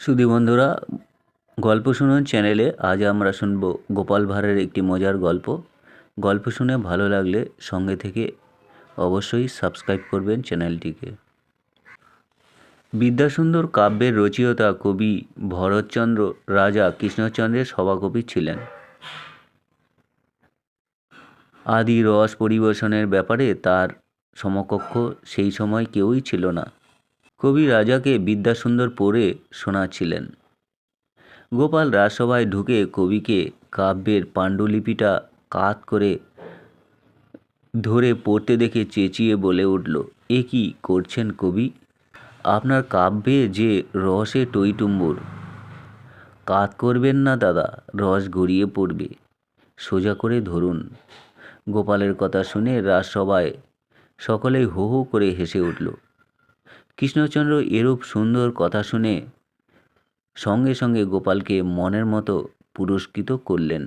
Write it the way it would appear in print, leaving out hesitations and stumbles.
সুধী বন্ধুরা, গল্প শুনুন চ্যানেলে আজ আমরা শুনব গোপাল ভাঁড়ের একটি মজার গল্প। গল্প শুনে ভালো লাগলে সঙ্গে থেকে অবশ্যই সাবস্ক্রাইব করবেন চ্যানেলটিকে। বিদ্যাসুন্দর কাব্যের রচয়িতা কবি ভরতচন্দ্র রাজা কৃষ্ণচন্দ্রের সভাকবি ছিলেন। আদি রস পরিবেশনের ব্যাপারে তার সমকক্ষ সেই সময় কেউই ছিল না। কবি রাজাকে বিদ্যাসুন্দর পড়ে শোনাচ্ছিলেন। গোপাল রাজসভায় ঢুকে কবিকে কাব্যের পাণ্ডুলিপিটা কাত করে ধরে পড়তে দেখে চেঁচিয়ে বলে উঠল, এ কী করছেন কবি? আপনার কাব্যে যে রসে টইটুম্বুর। কাত করবেন না দাদা, রস গড়িয়ে পড়বে, সোজা করে ধরুন। গোপালের কথা শুনে রাজসভায় সকলেই হো হো করে হেসে উঠল। কৃষ্ণচন্দ্র এরূপ সুন্দর কথা শুনে সঙ্গে সঙ্গে গোপালকে মনের মতো পুরস্কৃত করলেন।